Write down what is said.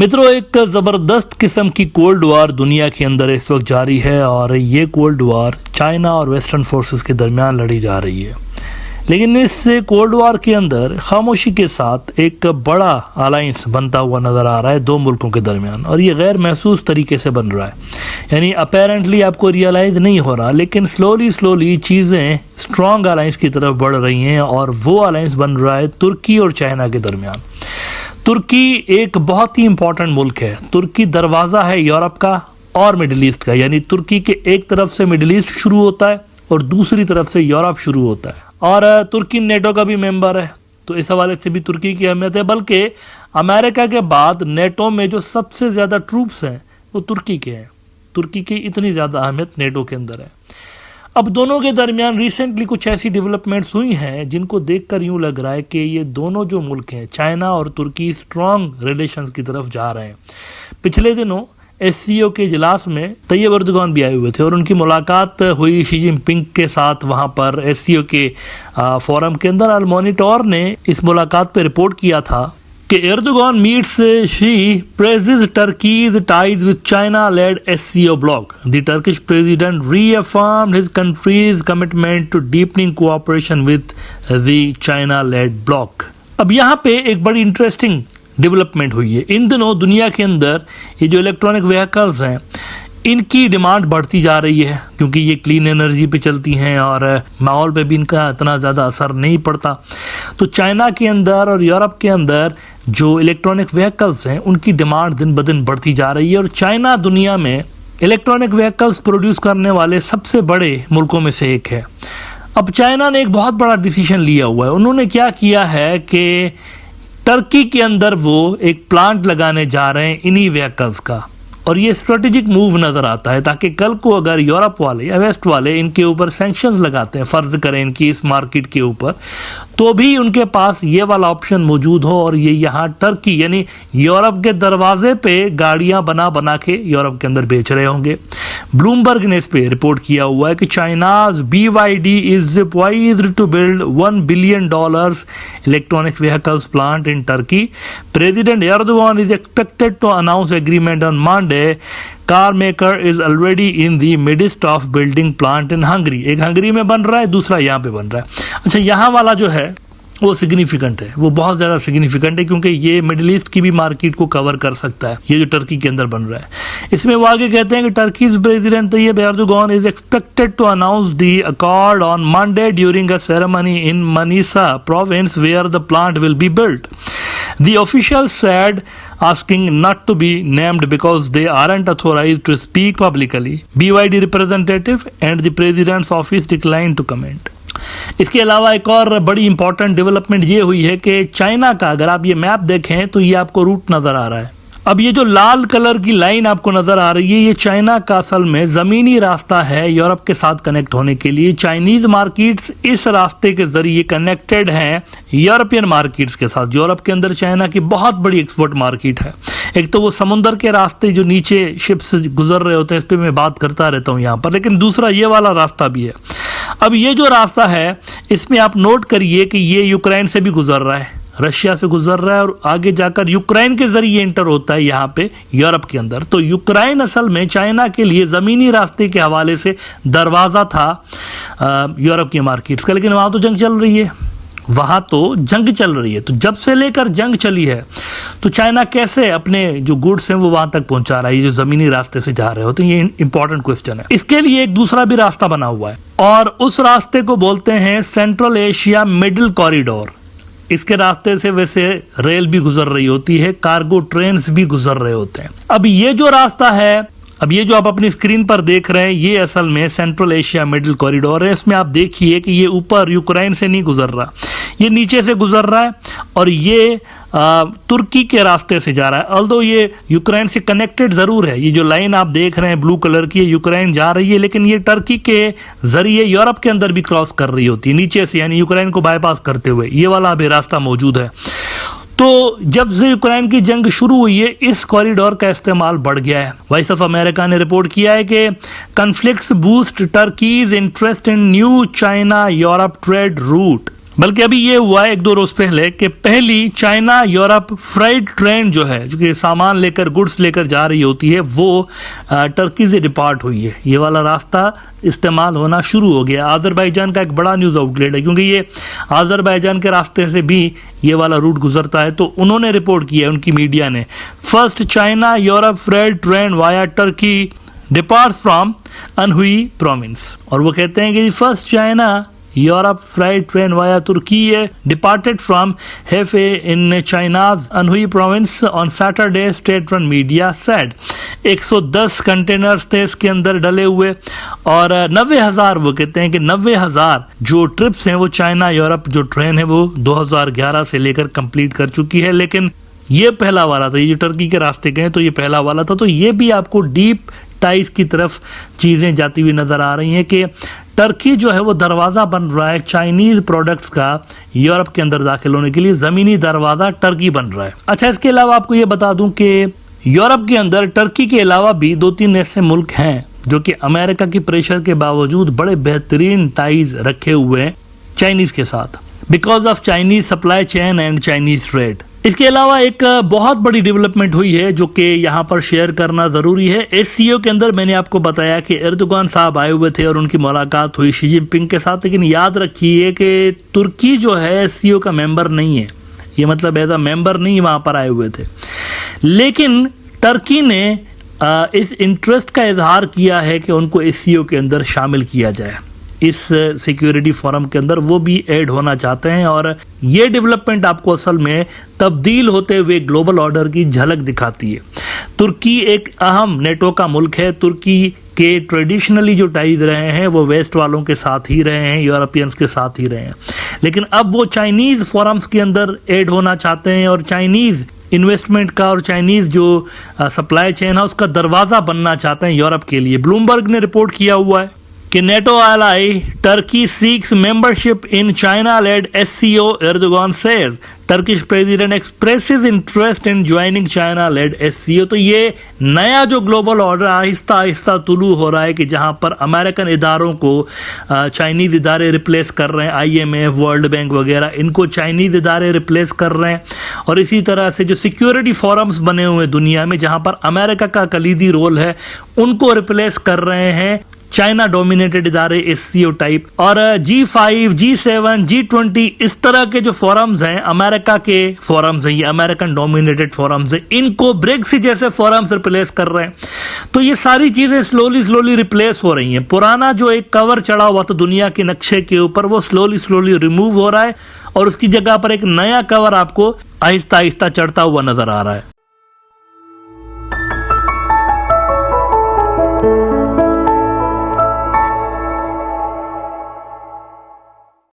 मित्रों, एक ज़बरदस्त किस्म की कोल्ड वार दुनिया के अंदर इस वक्त जारी है और ये कोल्ड वार चाइना और वेस्टर्न फोर्सेस के दरमियान लड़ी जा रही है। लेकिन इस कोल्ड वार के अंदर खामोशी के साथ एक बड़ा अलायंस बनता हुआ नज़र आ रहा है दो मुल्कों के दरमियान, और ये गैर महसूस तरीके से बन रहा है। यानी अपेरेंटली आपको रियलाइज़ नहीं हो रहा, लेकिन स्लोली चीज़ें स्ट्रॉन्ग अलायंस की तरफ बढ़ रही हैं और वो अलायंस बन रहा है तुर्की और चाइना के दरमियान। तुर्की एक बहुत ही इंपॉर्टेंट मुल्क है। तुर्की दरवाज़ा है यूरोप का और मिडिल ईस्ट का, यानी तुर्की के एक तरफ से मिडिल ईस्ट शुरू होता है और दूसरी तरफ से यूरोप शुरू होता है। और तुर्की नेटो का भी मेंबर है, तो इस हवाले से भी तुर्की की अहमियत है। बल्कि अमेरिका के बाद नेटो में जो सबसे ज़्यादा ट्रूप्स हैं वो तुर्की के हैं। तुर्की की इतनी ज़्यादा अहमियत नेटो के अंदर है। अब दोनों के दरमियान रिसेंटली कुछ ऐसी डेवलपमेंट्स हुई हैं जिनको देखकर यूँ लग रहा है कि ये दोनों जो मुल्क हैं, चाइना और तुर्की, स्ट्रॉन्ग रिलेशंस की तरफ जा रहे हैं। पिछले दिनों एससीओ के इजलास में तैयब अर्दोगान भी आए हुए थे और उनकी मुलाकात हुई शी जिनपिंग के साथ वहाँ पर एससीओ के फोरम के अंदर। अल मॉनिटर ने इस मुलाकात पर रिपोर्ट किया था कि Erdogan meets Xi, praises Turkey's ties with China-led SCO bloc. The Turkish president reaffirmed his country's commitment to deepening cooperation with the China-led bloc. अब यहाँ पे एक बड़ी इंटरेस्टिंग डेवलपमेंट हुई है। इन दिनों दुनिया के अंदर ये जो इलेक्ट्रॉनिक व्हीकल्स हैं, इनकी डिमांड बढ़ती जा रही है क्योंकि ये क्लीन एनर्जी पे चलती हैं और माहौल पे भी इनका इतना ज़्यादा असर नहीं पड़ता। तो चाइना के अंदर और यूरोप के अंदर जो इलेक्ट्रॉनिक व्हीकल्स हैं उनकी डिमांड दिन ब दिन बढ़ती जा रही है और चाइना दुनिया में इलेक्ट्रॉनिक व्हीकल्स प्रोड्यूस करने वाले सबसे बड़े मुल्कों में से एक है। अब चाइना ने एक बहुत बड़ा डिसीजन लिया हुआ है। उन्होंने क्या किया है कि टर्की के अंदर वो एक प्लांट लगाने जा रहे हैं इन्हीं व्हीकल्स का, और ये स्ट्रेटेजिक मूव नज़र आता है ताकि कल को अगर यूरोप वाले या वेस्ट वाले इनके ऊपर सैंक्शंस लगाते हैं, फ़र्ज़ करें इनकी इस मार्केट के ऊपर, तो भी उनके पास ये वाला ऑप्शन मौजूद हो और ये यहाँ टर्की यानी यूरोप के दरवाजे पे गाड़ियाँ बना बना के यूरोप के अंदर बेच रहे होंगे। ब्लूमबर्ग ने इस पर रिपोर्ट किया हुआ है कि China's BYD is poised to build $1 billion electronic vehicles plant in Turkey. President Erdogan is expected to announce agreement on Monday. Car maker is already in the midst of building plant in Hungary. एक Hungary में बन रहा है, दूसरा यहाँ पे बन रहा है। अच्छा, यहाँ वाला जो है वो सिग्निफिकेंट है, वो बहुत ज़्यादा सिग्निफिकेंट है क्योंकि ये मिडिल ईस्ट की भी मार्केट को कवर कर सकता है, ये जो टर्की के अंदर बन रहा है। इसमें वो आगे कहते हैं कि Turkey's president Tayyip Erdogan is expected to announce the accord on Monday during a ceremony in Manisa province where the plant will be built. The officials said, asking not to be named because they aren't authorized to speak publicly. BYD representative and the president's office declined to comment. इसके अलावा एक और बड़ी important development ये हुई है कि China का अगर आप ये मैप देखें तो ये आपको रूट नज़र आ रहा है। अब ये जो लाल कलर की लाइन आपको नज़र आ रही है, ये चाइना का असल में ज़मीनी रास्ता है यूरोप के साथ कनेक्ट होने के लिए। चाइनीज़ मार्केट्स इस रास्ते के ज़रिए कनेक्टेड हैं यूरोपियन मार्केट्स के साथ। यूरोप के अंदर चाइना की बहुत बड़ी एक्सपोर्ट मार्केट है। एक तो वो समुंदर के रास्ते जो नीचे शिप्स गुजर रहे होते हैं, इस पर मैं बात करता रहता हूँ यहाँ पर, लेकिन दूसरा ये वाला रास्ता भी है। अब ये जो रास्ता है इसमें आप नोट करिए कि ये यूक्रेन से भी गुजर रहा है, रशिया से गुजर रहा है और आगे जाकर यूक्रेन के जरिए एंटर होता है यहाँ पे यूरोप के अंदर। तो यूक्रेन असल में चाइना के लिए ज़मीनी रास्ते के हवाले से दरवाज़ा था यूरोप की मार्केट्स का, लेकिन वहाँ तो जंग चल रही है, वहाँ तो जंग चल रही है। तो जब से लेकर जंग चली है तो चाइना कैसे अपने जो गुड्स हैं वो वहाँ तक पहुँचा रहा है, ये जो ज़मीनी रास्ते से जा रहे होते हैं? ये इंपॉर्टेंट क्वेश्चन है। इसके लिए एक दूसरा भी रास्ता बना हुआ है और उस रास्ते को बोलते हैं सेंट्रल एशिया मिडिल कॉरिडोर। इसके रास्ते से वैसे रेल भी गुजर रही होती है, कार्गो ट्रेन्स भी गुजर रहे होते हैं। अब ये जो रास्ता है, अब ये जो आप अपनी स्क्रीन पर देख रहे हैं, ये असल में सेंट्रल एशिया मिडिल कॉरिडोर है। इसमें आप देखिए कि ये ऊपर यूक्रेन से नहीं गुजर रहा, ये नीचे से गुजर रहा है और ये तुर्की के रास्ते से जा रहा है। ऑल्दो ये यूक्रेन से कनेक्टेड ज़रूर है, ये जो लाइन आप देख रहे हैं ब्लू कलर की, ये यूक्रेन जा रही है, लेकिन ये टर्की के ज़रिए यूरोप के अंदर भी क्रॉस कर रही होती है नीचे से, यानी यूक्रेन को बाईपास करते हुए। ये वाला अभी रास्ता मौजूद है। तो जब से यूक्रेन की जंग शुरू हुई है, इस कॉरिडोर का इस्तेमाल बढ़ गया है। वॉइस ऑफ अमेरिका ने रिपोर्ट किया है कि conflicts boost Turkey's interest in new China Europe trade route. बल्कि अभी ये हुआ है 1-2 रोज पहले कि पहली चाइना यूरोप फ्राइट ट्रेन जो है, जो कि सामान लेकर गुड्स लेकर जा रही होती है, वो टर्की से डिपार्ट हुई है। ये वाला रास्ता इस्तेमाल होना शुरू हो गया। अजरबैजान का एक बड़ा न्यूज़ आउटलेट है, क्योंकि ये अजरबैजान के रास्ते से भी ये वाला रूट गुजरता है, तो उन्होंने रिपोर्ट किया है, उनकी मीडिया ने, first China Europe freight train via Turkey departs from Anhui province. और वो कहते हैं कि first China Europe freight train via Turkey departed from Hefei in China's Anhui province on Saturday, state run media said. 110 containers थे इसके अंदर डले हुए, और 90,000, वो कहते हैं कि 90,000 जो ट्रिप्स हैं वो चाइना यूरोप जो ट्रेन है वो 2011 से लेकर कंप्लीट कर चुकी है। लेकिन ये पहला वाला था, ये जो टर्की के रास्ते गए तो ये पहला वाला था। तो ये भी आपको डीप टाइज की तरफ चीजें जाती हुई नजर आ रही हैं कि टर्की जो है वो दरवाजा बन रहा है चाइनीज प्रोडक्ट्स का यूरोप के अंदर दाखिल होने के लिए, जमीनी दरवाजा टर्की बन रहा है। अच्छा, इसके अलावा आपको ये बता दूं कि यूरोप के अंदर टर्की के अलावा भी 2-3 ऐसे मुल्क हैं जो कि अमेरिका की प्रेशर के बावजूद बड़े बेहतरीन टाइज रखे हुए हैं चाइनीज के साथ, because of Chinese supply chain and Chinese trade. इसके अलावा एक बहुत बड़ी डेवलपमेंट हुई है जो कि यहाँ पर शेयर करना ज़रूरी है। एससीओ के अंदर मैंने आपको बताया कि एर्दोगान साहब आए हुए थे और उनकी मुलाकात हुई शी जिनपिंग के साथ, लेकिन याद रखिए कि तुर्की जो है एससीओ का मेंबर नहीं है, ये मतलब एज अ मेंबर नहीं वहाँ पर आए हुए थे। लेकिन टर्की ने इस इंटरेस्ट का इजहार किया है कि उनको एससीओ के अंदर शामिल किया जाए, इस सिक्योरिटी फोरम के अंदर वो भी ऐड होना चाहते हैं। और ये डेवलपमेंट आपको असल में तब्दील होते हुए ग्लोबल ऑर्डर की झलक दिखाती है। तुर्की एक अहम नेटो का मुल्क है। तुर्की के ट्रेडिशनली जो टाइज रहे हैं वो वेस्ट वालों के साथ ही रहे हैं, यूरोपियंस के साथ ही रहे हैं, लेकिन अब वो चाइनीज फोरम्स के अंदर ऐड होना चाहते हैं और चाइनीज इन्वेस्टमेंट का और चाइनीज जो सप्लाई चेन है उसका दरवाजा बनना चाहते हैं यूरोप के लिए। ब्लूमबर्ग ने रिपोर्ट किया हुआ है कि NATO ally Turkey seeks membership in China-led SCO, Erdogan says. Turkish president expresses interest in joining China-led SCO। तो ये नया जो ग्लोबल ऑर्डर आहिस्ता आहिस्ता तुलू हो रहा है कि जहां पर अमेरिकन इदारों को चाइनीज इदारे रिप्लेस कर रहे हैं, IMF, वर्ल्ड बैंक वगैरह, इनको चाइनीज इदारे रिप्लेस कर रहे हैं। और इसी तरह से जो सिक्योरिटी फोरम्स बने हुए दुनिया में जहां पर अमेरिका का कलीदी रोल है, उनको रिप्लेस कर रहे हैं चाइना डोमिनेटेड इदारे एससीओ टाइप। और G5, G7, G20 इस तरह के जो फोरम्स हैं, अमेरिका के फोरम्स हैं, ये अमेरिकन डोमिनेटेड फोरम्स हैं, इनको ब्रिक्स जैसे फोरम्स रिप्लेस कर रहे हैं। तो ये सारी चीजें स्लोली रिप्लेस हो रही हैं। पुराना जो एक कवर चढ़ा हुआ था दुनिया के नक्शे के ऊपर, वो स्लोली रिमूव हो रहा है और उसकी जगह पर एक नया कवर आपको आहिस्ता आहिस्ता चढ़ता हुआ नजर आ रहा है।